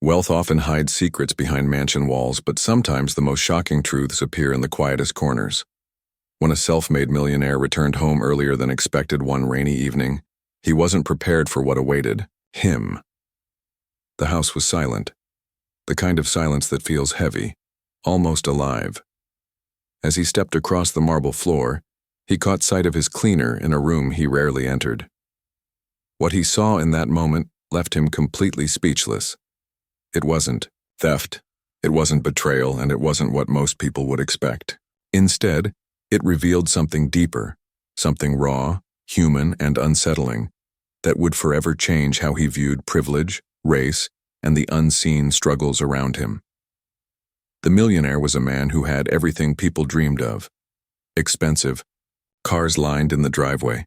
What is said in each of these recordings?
Wealth often hides secrets behind mansion walls, but sometimes the most shocking truths appear in the quietest corners. When a self-made millionaire returned home earlier than expected one rainy evening, he wasn't prepared for what awaited him. The house was silent, the kind of silence that feels heavy, almost alive. As he stepped across the marble floor, he caught sight of his cleaner in a room he rarely entered. What he saw in that moment left him completely speechless. It wasn't theft, it wasn't betrayal, and it wasn't what most people would expect. Instead, it revealed something deeper, something raw, human, and unsettling, that would forever change how he viewed privilege, race, and the unseen struggles around him. The millionaire was a man who had everything people dreamed of. Expensive, cars lined in the driveway,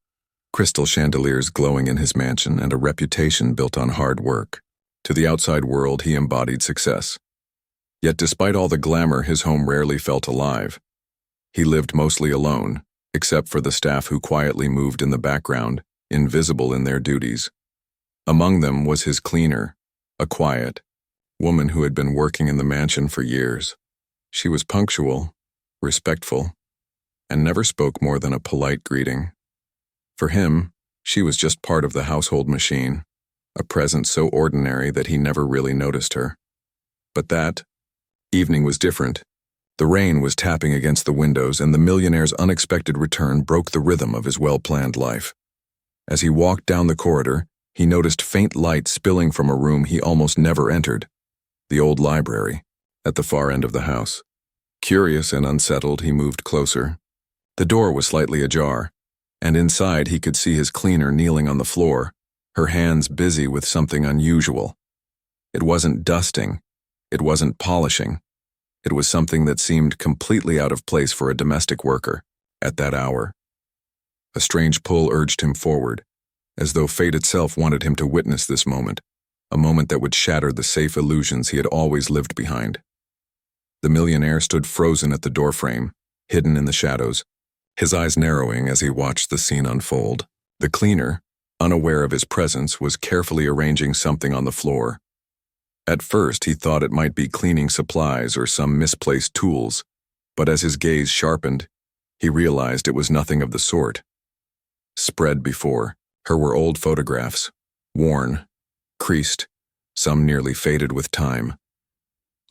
crystal chandeliers glowing in his mansion, and a reputation built on hard work. To the outside world, he embodied success. Yet despite all the glamour, his home rarely felt alive. He lived mostly alone, except for the staff who quietly moved in the background, invisible in their duties. Among them was his cleaner, a quiet woman who had been working in the mansion for years. She was punctual, respectful, and never spoke more than a polite greeting. For him, she was just part of the household machine, a presence so ordinary that he never really noticed her. But that evening was different. The rain was tapping against the windows, and the millionaire's unexpected return broke the rhythm of his well-planned life. As he walked down the corridor, he noticed faint light spilling from a room he almost never entered, the old library, at the far end of the house. Curious and unsettled, he moved closer. The door was slightly ajar, and inside he could see his cleaner kneeling on the floor, her hands busy with something unusual. It wasn't dusting, it wasn't polishing. It was something that seemed completely out of place for a domestic worker at that hour. A strange pull urged him forward, as though fate itself wanted him to witness this moment, a moment that would shatter the safe illusions he had always lived behind. The millionaire stood frozen at the doorframe, hidden in the shadows, his eyes narrowing as he watched the scene unfold. The cleaner, unaware of his presence, was carefully arranging something on the floor. At first, he thought it might be cleaning supplies or some misplaced tools, but as his gaze sharpened, he realized it was nothing of the sort. Spread before her were old photographs, worn, creased, some nearly faded with time.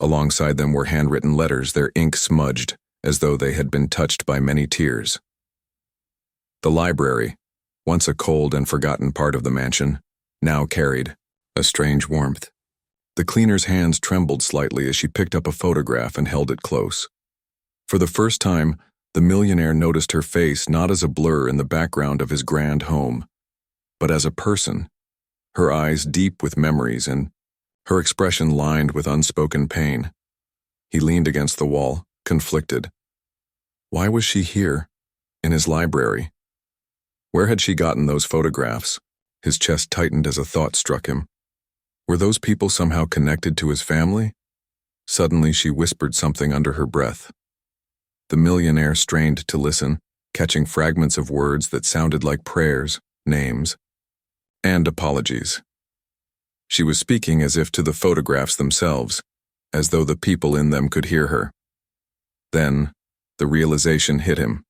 Alongside them were handwritten letters, their ink smudged, as though they had been touched by many tears. The library, once a cold and forgotten part of the mansion, now carried a strange warmth. The cleaner's hands trembled slightly as she picked up a photograph and held it close. For the first time, the millionaire noticed her face not as a blur in the background of his grand home, but as a person, her eyes deep with memories and her expression lined with unspoken pain. He leaned against the wall, conflicted. Why was she here, in his library? Where had she gotten those photographs? His chest tightened as a thought struck him. Were those people somehow connected to his family? Suddenly she whispered something under her breath. The millionaire strained to listen, catching fragments of words that sounded like prayers, names, and apologies. She was speaking as if to the photographs themselves, as though the people in them could hear her. Then, the realization hit him.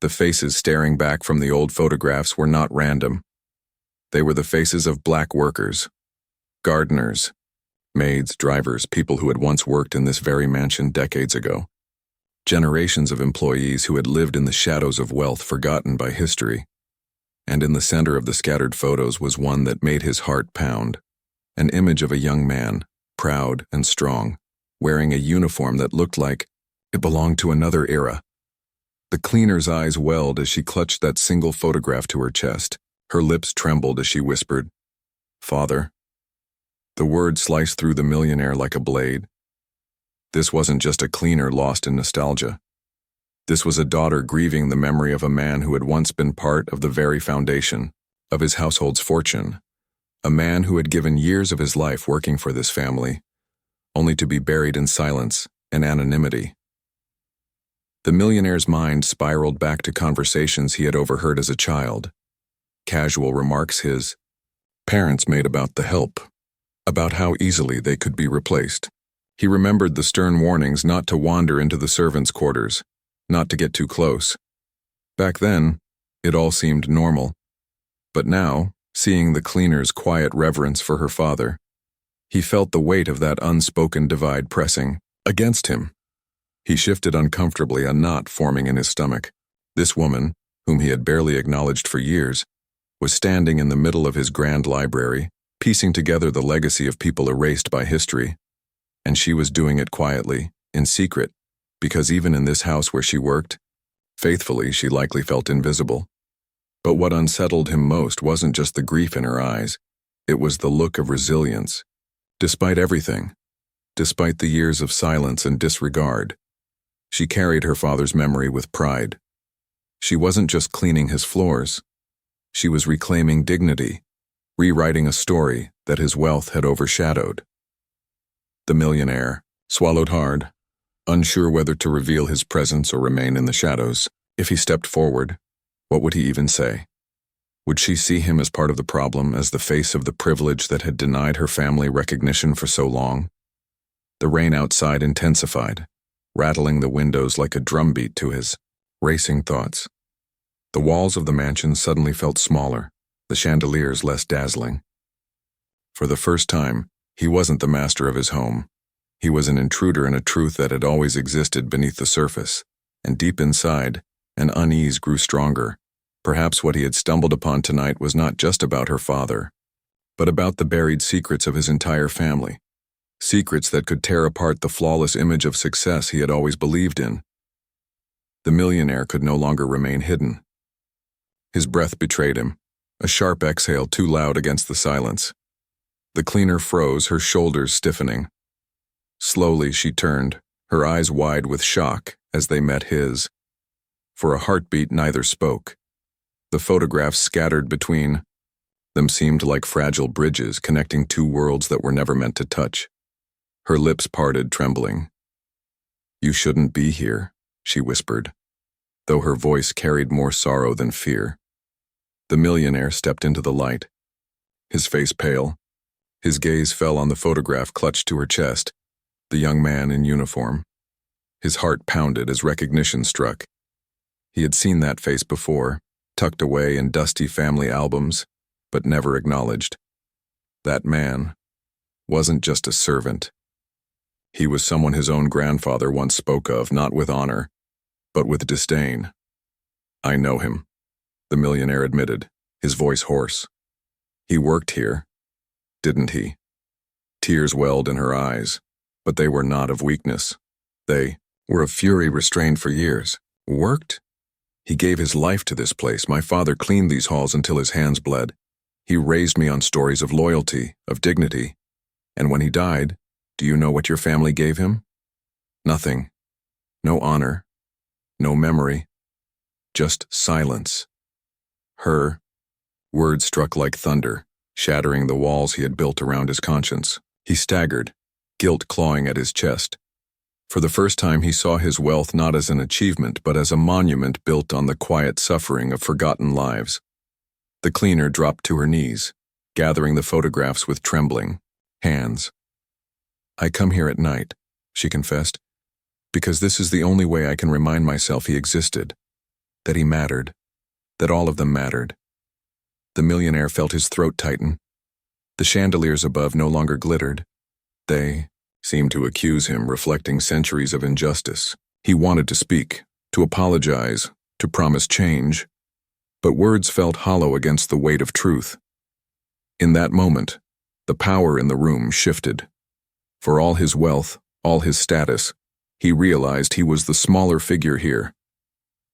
The faces staring back from the old photographs were not random. They were the faces of black workers, gardeners, maids, drivers, people who had once worked in this very mansion decades ago. Generations of employees who had lived in the shadows of wealth forgotten by history. And in the center of the scattered photos was one that made his heart pound, an image of a young man, proud and strong, wearing a uniform that looked like it belonged to another era. The cleaner's eyes welled as she clutched that single photograph to her chest. Her lips trembled as she whispered, "Father." The word sliced through the millionaire like a blade. This wasn't just a cleaner lost in nostalgia. This was a daughter grieving the memory of a man who had once been part of the very foundation of his household's fortune, a man who had given years of his life working for this family, only to be buried in silence and anonymity. The millionaire's mind spiraled back to conversations he had overheard as a child, casual remarks his parents made about the help about how easily they could be replaced. He remembered the stern warnings not to wander into the servants' quarters, not to get too close. Back then, it all seemed normal. But now, seeing the cleaner's quiet reverence for her father, he felt the weight of that unspoken divide pressing against him. He shifted uncomfortably, a knot forming in his stomach. This woman, whom he had barely acknowledged for years, was standing in the middle of his grand library, piecing together the legacy of people erased by history. And she was doing it quietly, in secret, because even in this house where she worked, faithfully, she likely felt invisible. But what unsettled him most wasn't just the grief in her eyes, it was the look of resilience. Despite everything, despite the years of silence and disregard, she carried her father's memory with pride. She wasn't just cleaning his floors. She was reclaiming dignity, rewriting a story that his wealth had overshadowed. The millionaire swallowed hard, unsure whether to reveal his presence or remain in the shadows. If he stepped forward, what would he even say? Would she see him as part of the problem, as the face of the privilege that had denied her family recognition for so long? The rain outside intensified, rattling the windows like a drumbeat to his racing thoughts. The walls of the mansion suddenly felt smaller, the chandeliers less dazzling. For the first time, he wasn't the master of his home. He was an intruder in a truth that had always existed beneath the surface, and deep inside, an unease grew stronger. Perhaps what he had stumbled upon tonight was not just about her father, but about the buried secrets of his entire family. Secrets that could tear apart the flawless image of success he had always believed in. The millionaire could no longer remain hidden. His breath betrayed him, a sharp exhale too loud against the silence. The cleaner froze, her shoulders stiffening. Slowly she turned, her eyes wide with shock as they met his. For a heartbeat, neither spoke. The photographs scattered between them seemed like fragile bridges connecting two worlds that were never meant to touch. Her lips parted, trembling. "You shouldn't be here," she whispered, though her voice carried more sorrow than fear. The millionaire stepped into the light, his face pale. His gaze fell on the photograph clutched to her chest, the young man in uniform. His heart pounded as recognition struck. He had seen that face before, tucked away in dusty family albums, but never acknowledged. That man wasn't just a servant. He was someone his own grandfather once spoke of, not with honor, but with disdain. "I know him," the millionaire admitted, his voice hoarse. "He worked here, didn't he?" Tears welled in her eyes, but they were not of weakness. They were of fury restrained for years. "Worked? He gave his life to this place. My father cleaned these halls until his hands bled. He raised me on stories of loyalty, of dignity. And when he died, do you know what your family gave him? Nothing. No honor. No memory. Just silence." Her words struck like thunder, shattering the walls he had built around his conscience. He staggered, guilt clawing at his chest. For the first time he saw his wealth not as an achievement, but as a monument built on the quiet suffering of forgotten lives. The cleaner dropped to her knees, gathering the photographs with trembling hands. "I come here at night," she confessed, "because this is the only way I can remind myself he existed, that he mattered, that all of them mattered." The millionaire felt his throat tighten. The chandeliers above no longer glittered. They seemed to accuse him, reflecting centuries of injustice. He wanted to speak, to apologize, to promise change, but words felt hollow against the weight of truth. In that moment, the power in the room shifted. For all his wealth, all his status, he realized he was the smaller figure here.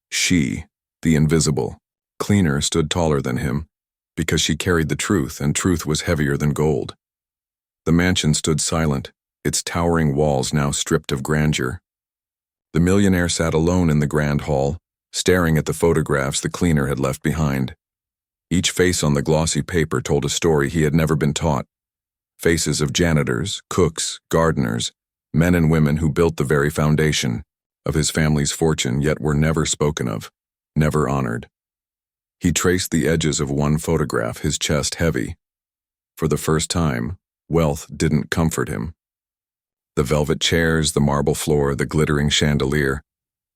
She, the invisible, cleaner, stood taller than him, because she carried the truth, and truth was heavier than gold. The mansion stood silent, its towering walls now stripped of grandeur. The millionaire sat alone in the grand hall, staring at the photographs the cleaner had left behind. Each face on the glossy paper told a story he had never been taught. Faces of janitors, cooks, gardeners, men and women who built the very foundation of his family's fortune, yet were never spoken of, never honored. He traced the edges of one photograph, his chest heavy. For the first time, Wealth didn't comfort him. The velvet chairs, the marble floor, the glittering chandelier,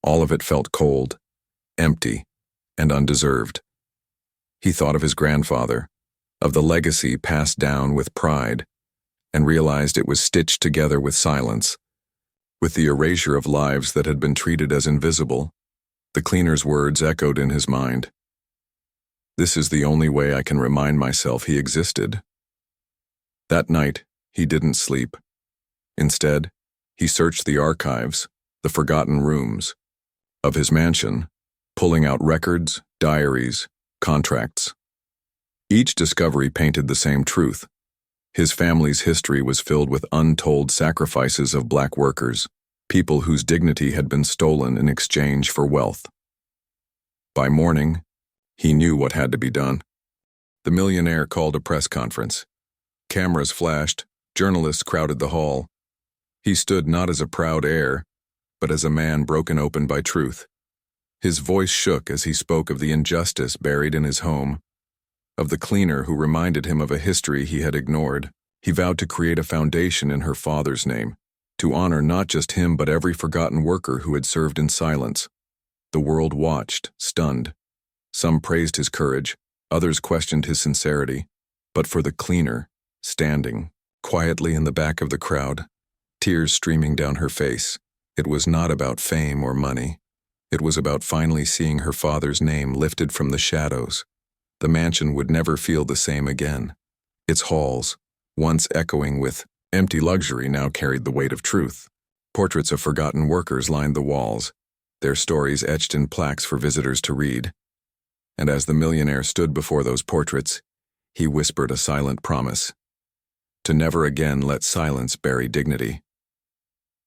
all of it felt cold, empty, and undeserved. He thought of his grandfather, of the legacy passed down with pride, and realized it was stitched together with silence, with the erasure of lives that had been treated as invisible. The cleaner's words echoed in his mind. This is the only way I can remind myself he existed. That night, he didn't sleep. Instead, he searched the archives, the forgotten rooms, of his mansion, pulling out records, diaries, contracts. Each discovery painted the same truth. His family's history was filled with untold sacrifices of black workers, people whose dignity had been stolen in exchange for wealth. By morning, he knew what had to be done. The millionaire called a press conference. Cameras flashed, journalists crowded the hall. He stood not as a proud heir, but as a man broken open by truth. His voice shook as he spoke of the injustice buried in his home, of the cleaner who reminded him of a history he had ignored. He vowed to create a foundation in her father's name, to honor not just him but every forgotten worker who had served in silence. The world watched, stunned. Some praised his courage, others questioned his sincerity. But for the cleaner, standing quietly in the back of the crowd, tears streaming down her face, it was not about fame or money. It was about finally seeing her father's name lifted from the shadows. The mansion would never feel the same again. Its halls, once echoing with empty luxury, now carried the weight of truth. Portraits of forgotten workers lined the walls, their stories etched in plaques for visitors to read. And as the millionaire stood before those portraits, he whispered a silent promise: to never again let silence bury dignity.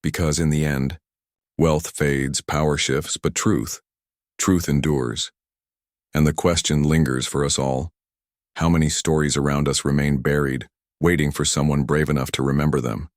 Because in the end, wealth fades, power shifts, but truth endures. And the question lingers for us all: how many stories around us remain buried, waiting for someone brave enough to remember them?